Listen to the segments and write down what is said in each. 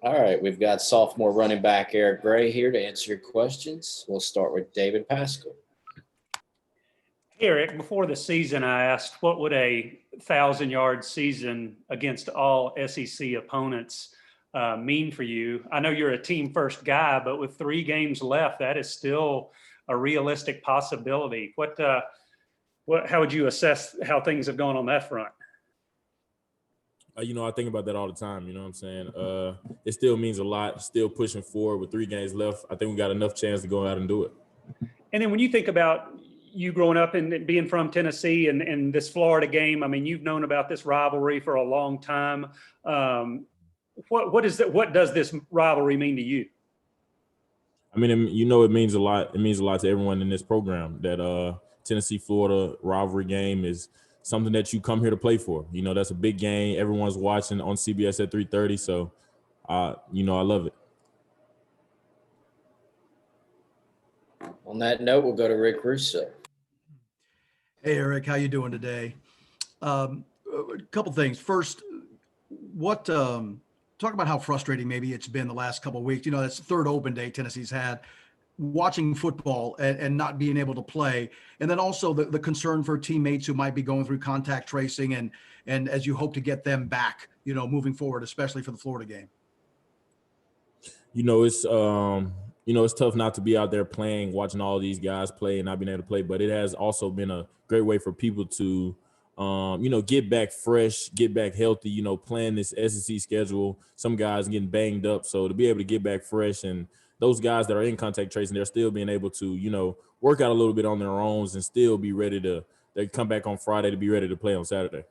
All right, we've got sophomore running back Eric Gray here to answer your questions. We'll start with David Pascal. Eric, before the season, I asked what would a 1,000-yard season against all SEC opponents mean for you? I know you're a team-first guy, but with 3 games left, that is still a realistic possibility. How would you assess how things have gone on that front? I think about that all the time. You know what I'm saying? It still means a lot. Still pushing forward with 3 games left. I think we got enough chance to go out and do it. And then when you think about you growing up and being from Tennessee and this Florida game, I mean, you've known about this rivalry for a long time. What does this rivalry mean to you? I mean, it means a lot. It means a lot to everyone in this program that Tennessee-Florida rivalry game is something that you come here to play for. That's a big game. Everyone's watching on CBS at 3:30. So, I love it. On that note, we'll go to Rick Russo. Hey, Eric, how you doing today? A couple things. First, talk about how frustrating maybe it's been the last couple of weeks. That's the 3rd open day Tennessee's had, watching football and not being able to play. And then also the concern for teammates who might be going through contact tracing and as you hope to get them back, moving forward, especially for the Florida game. It's tough not to be out there playing, watching all these guys play and not being able to play, but it has also been a great way for people to, get back fresh, get back healthy, playing this SEC schedule. Some guys getting banged up. So to be able to get back fresh, and those guys that are in contact tracing, they're still being able to, work out a little bit on their own and still be ready they come back on Friday to be ready to play on Saturday.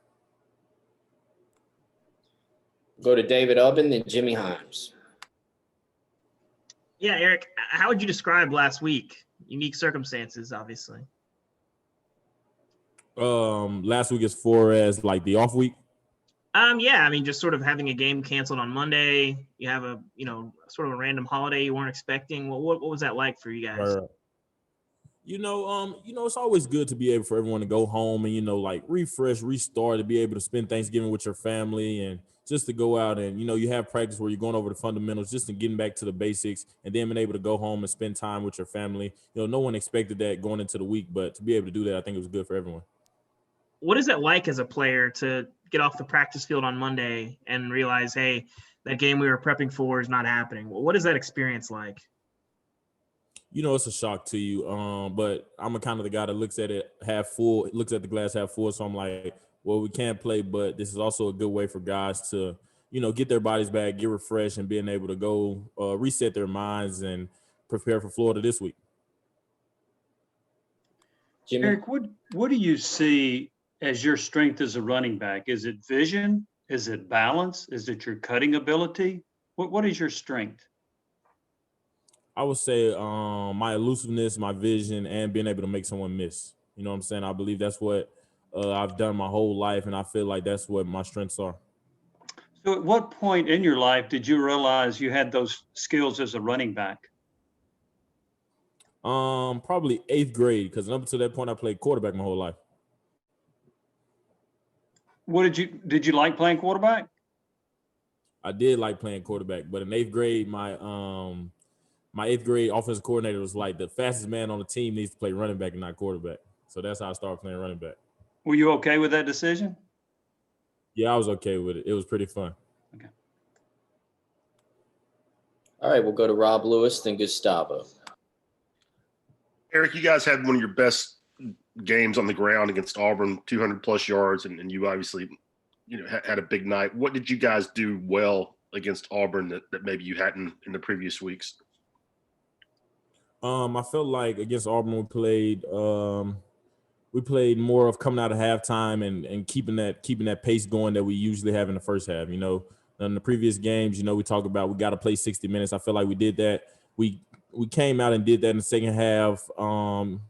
Go to David Ubben, then Jimmy Himes. Yeah, Eric, how would you describe last week? Unique circumstances, obviously. Last week as far as like the off week? Yeah, I mean, just sort of having a game canceled on Monday. You have a, sort of a random holiday you weren't expecting. What was that like for you guys? Right. It's always good to be able for everyone to go home and, like refresh, restart, to be able to spend Thanksgiving with your family and just to go out and, you have practice where you're going over the fundamentals, just in getting back to the basics and then being able to go home and spend time with your family. No one expected that going into the week, but to be able to do that, I think it was good for everyone. What is it like as a player to get off the practice field on Monday and realize, hey, that game we were prepping for is not happening? What is that experience like? It's a shock to you. But I'm a kind of the guy that looks at it half full, looks at the glass half full. So I'm like, well, we can't play, but this is also a good way for guys to, get their bodies back, get refreshed, and being able to go reset their minds and prepare for Florida this week. Jimmy? Eric, what do you see as your strength as a running back? Is it vision? Is it balance? Is it your cutting ability? What is your strength? I would say my elusiveness, my vision, and being able to make someone miss. You know what I'm saying? I believe that's what I've done my whole life, and I feel like that's what my strengths are. So at what point in your life did you realize you had those skills as a running back? Probably 8th grade, because up to that point I played quarterback my whole life. Did you like playing quarterback? I did like playing quarterback, but in 8th grade, my 8th grade offensive coordinator was like, the fastest man on the team needs to play running back and not quarterback. So that's how I started playing running back. Were you okay with that decision? Yeah, I was okay with it. It was pretty fun. Okay. All right, we'll go to Rob Lewis, then Gustavo. Eric, you guys had one of your best games on the ground against Auburn, 200-plus yards, and you obviously had a big night. What did you guys do well against Auburn that maybe you hadn't in the previous weeks? I felt like against Auburn we played more of coming out of halftime and keeping that pace going that we usually have in the first half. In the previous games, we talk about we got to play 60 minutes. I feel like we did that. We came out and did that in the second half. And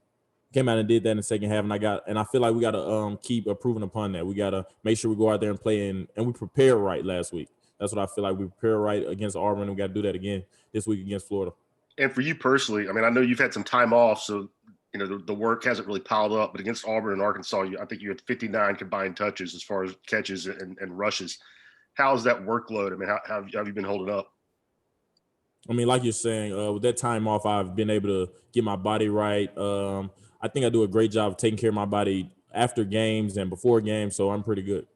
I feel like we got to keep improving upon that. We got to make sure we go out there and play and we prepared right last week. That's what I feel like. We prepared right against Auburn, and we got to do that again this week against Florida. And for you personally, I mean, I know you've had some time off, so the work hasn't really piled up. But against Auburn and Arkansas, I think you had 59 combined touches as far as catches and rushes. How's that workload? I mean, how have you been holding up? I mean, like you're saying, with that time off, I've been able to get my body right. I think I do a great job of taking care of my body after games and before games, so I'm pretty good.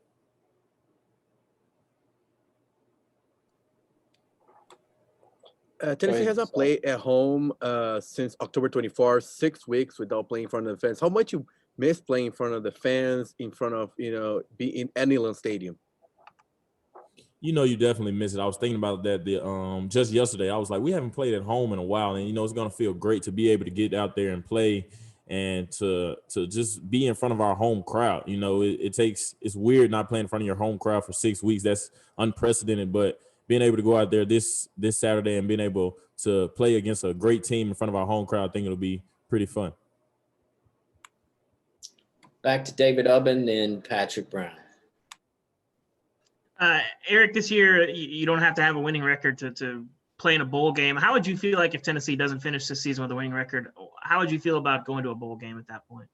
Tennessee ahead, hasn't Scott. played at home since October 24th, 6 weeks without playing in front of the fans. How much you miss playing in front of the fans, in front of, be in Neyland Stadium? You definitely miss it. I was thinking about that just yesterday. I was like, we haven't played at home in a while, and it's gonna feel great to be able to get out there and play and to just be in front of our home crowd. It's weird not playing in front of your home crowd for 6 weeks. That's unprecedented, but being able to go out there this Saturday and being able to play against a great team in front of our home crowd, I think it'll be pretty fun. Back to David Ubben and Patrick Brown. Eric, this year you don't have to have a winning record to play in a bowl game. How would you feel like if Tennessee doesn't finish this season with a winning record? How would you feel about going to a bowl game at that point?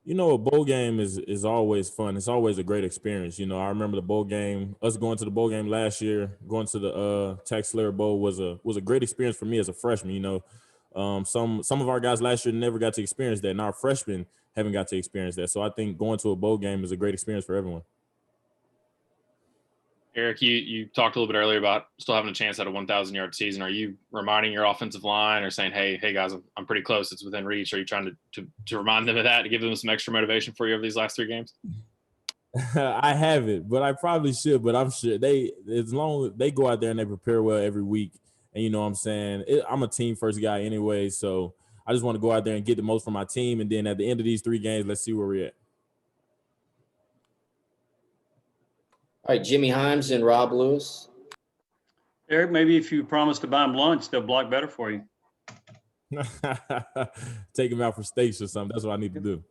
A bowl game is always fun. It's always a great experience. I remember the bowl game, us going to the bowl game last year, going to the Tax Slayer Bowl was a great experience for me as a freshman. Some of our guys last year never got to experience that, and our freshmen haven't got to experience that. So I think going to a bowl game is a great experience for everyone. Eric, you talked a little bit earlier about still having a chance at a 1,000-yard season. Are you reminding your offensive line or saying, hey guys, I'm pretty close, it's within reach? Are you trying to remind them of that, to give them some extra motivation for you over these last 3 games? I haven't, but I probably should. But I'm sure as long as they go out there and they prepare well every week, and what I'm saying, I'm a team first guy anyway, so I just want to go out there and get the most from my team, and then at the end of these 3 games, let's see where we're at. All right, Jimmy Himes and Rob Lewis. Eric, maybe if you promise to buy them lunch, they'll block better for you. Take them out for steaks or something. That's what I need to do.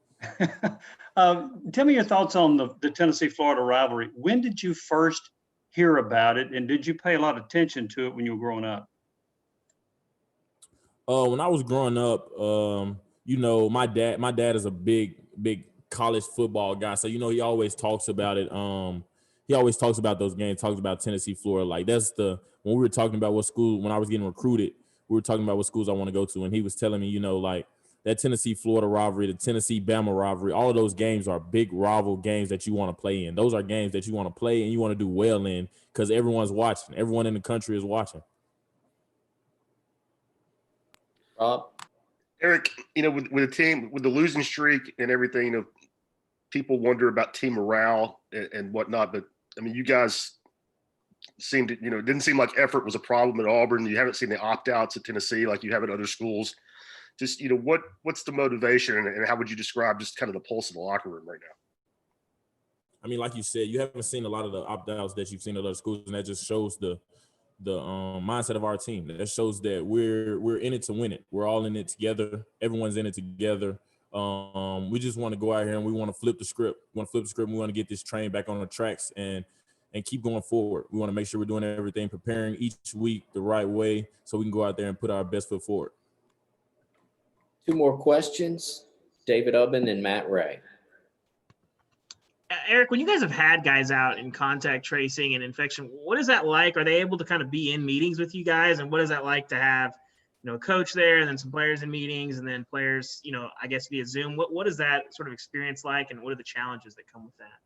Tell me your thoughts on the Tennessee-Florida rivalry. When did you first hear about it, and did you pay a lot of attention to it when you were growing up? When I was growing up, my dad is a big college football guy, so he always talks about it. He always talks about those games, talks about Tennessee, Florida. Like when we were talking about what school, when I was getting recruited, we were talking about what schools I want to go to. And he was telling me, like that Tennessee, Florida rivalry, the Tennessee, Bama rivalry, all of those games are big rival games that you want to play in. Those are games that you want to play and you want to do well in because everyone's watching. Everyone in the country is watching. Rob? Eric, with a team, with the losing streak and everything, people wonder about team morale and whatnot, but I mean, you guys seemed to, it didn't seem like effort was a problem at Auburn. You haven't seen the opt-outs at Tennessee like you have at other schools. Just, what's the motivation and how would you describe just kind of the pulse of the locker room right now? I mean, like you said, you haven't seen a lot of the opt-outs that you've seen at other schools, and that just shows the mindset of our team. That shows that we're in it to win it. We're all in it together. Everyone's in it together. We just want to go out here and we want to flip the script. We want to get this train back on the tracks and keep going forward. We want to make sure we're doing everything, preparing each week the right way so we can go out there and put our best foot forward. 2 more questions, David Ubben and Matt Ray. Eric, when you guys have had guys out in contact tracing and infection, what is that like? Are they able to kind of be in meetings with you guys? And what is that like to have, a coach there and then some players in meetings and then players, I guess via Zoom? What is that sort of experience like, and what are the challenges that come with that?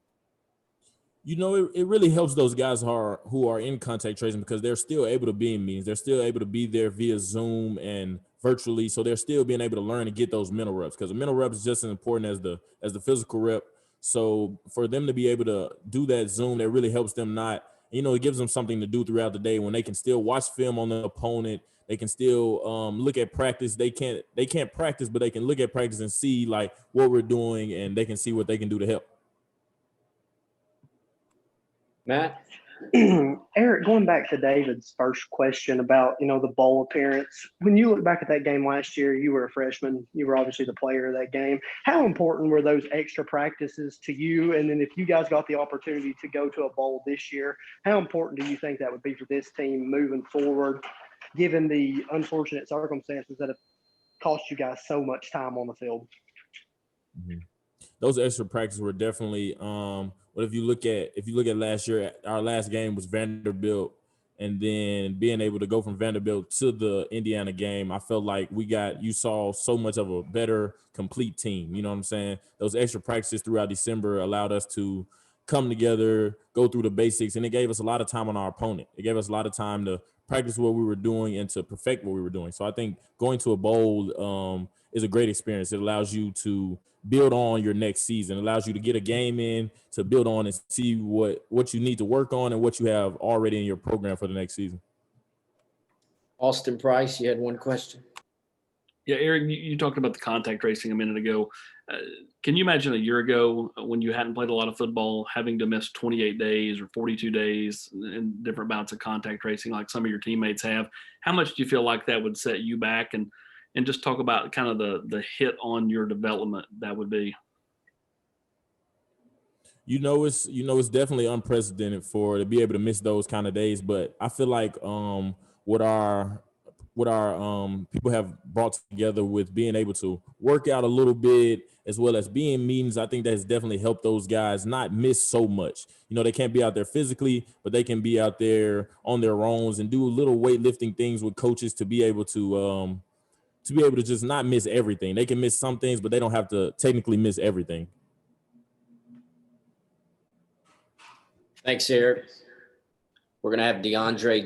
It really helps those guys who are in contact tracing because they're still able to be in meetings. They're still able to be there via Zoom and virtually. So they're still being able to learn and get those mental reps because the mental reps is just as important as the physical rep. So for them to be able to do that Zoom, that really helps them it gives them something to do throughout the day when they can still watch film on the opponent. They can still look at practice. They can't practice, but they can look at practice and see like what we're doing, and they can see what they can do to help. Matt? Eric, going back to David's first question about, the bowl appearance, when you look back at that game last year, you were a freshman. You were obviously the player of that game. How important were those extra practices to you? And then if you guys got the opportunity to go to a bowl this year, how important do you think that would be for this team moving forward, given the unfortunate circumstances that have cost you guys so much time on the field? Mm-hmm. Those extra practices were definitely but if you look at last year, our last game was Vanderbilt, And then being able to go from Vanderbilt to the Indiana game, I felt like you saw so much of a better complete team. You know what I'm saying? Those extra practices throughout December allowed us to come together, go through the basics, and it gave us a lot of time on our opponent. It gave us a lot of time to practice what we were doing and to perfect what we were doing. So I think going to a bowl is a great experience. It allows you to build on your next season. It allows you to get a game in to build on and see what you need to work on and what you have already in your program for the next season. Austin Price, you had one question. Yeah, Eric, you talked about the contact tracing a minute ago. Can you imagine a year ago when you hadn't played a lot of football, having to miss 28 days or 42 days in different bouts of contact tracing like some of your teammates have? How much do you feel like that would set you back? And just talk about kind of the hit on your development that would be. It's definitely unprecedented to be able to miss those kind of days. But I feel like what our people have brought together with being able to work out a little bit as well as being meetings, I think that has definitely helped those guys not miss so much. They can't be out there physically, but they can be out there on their own and do little weightlifting things with coaches to be able to just not miss everything. They can miss some things, but they don't have to technically miss everything. Thanks, Eric. We're going to have DeAndre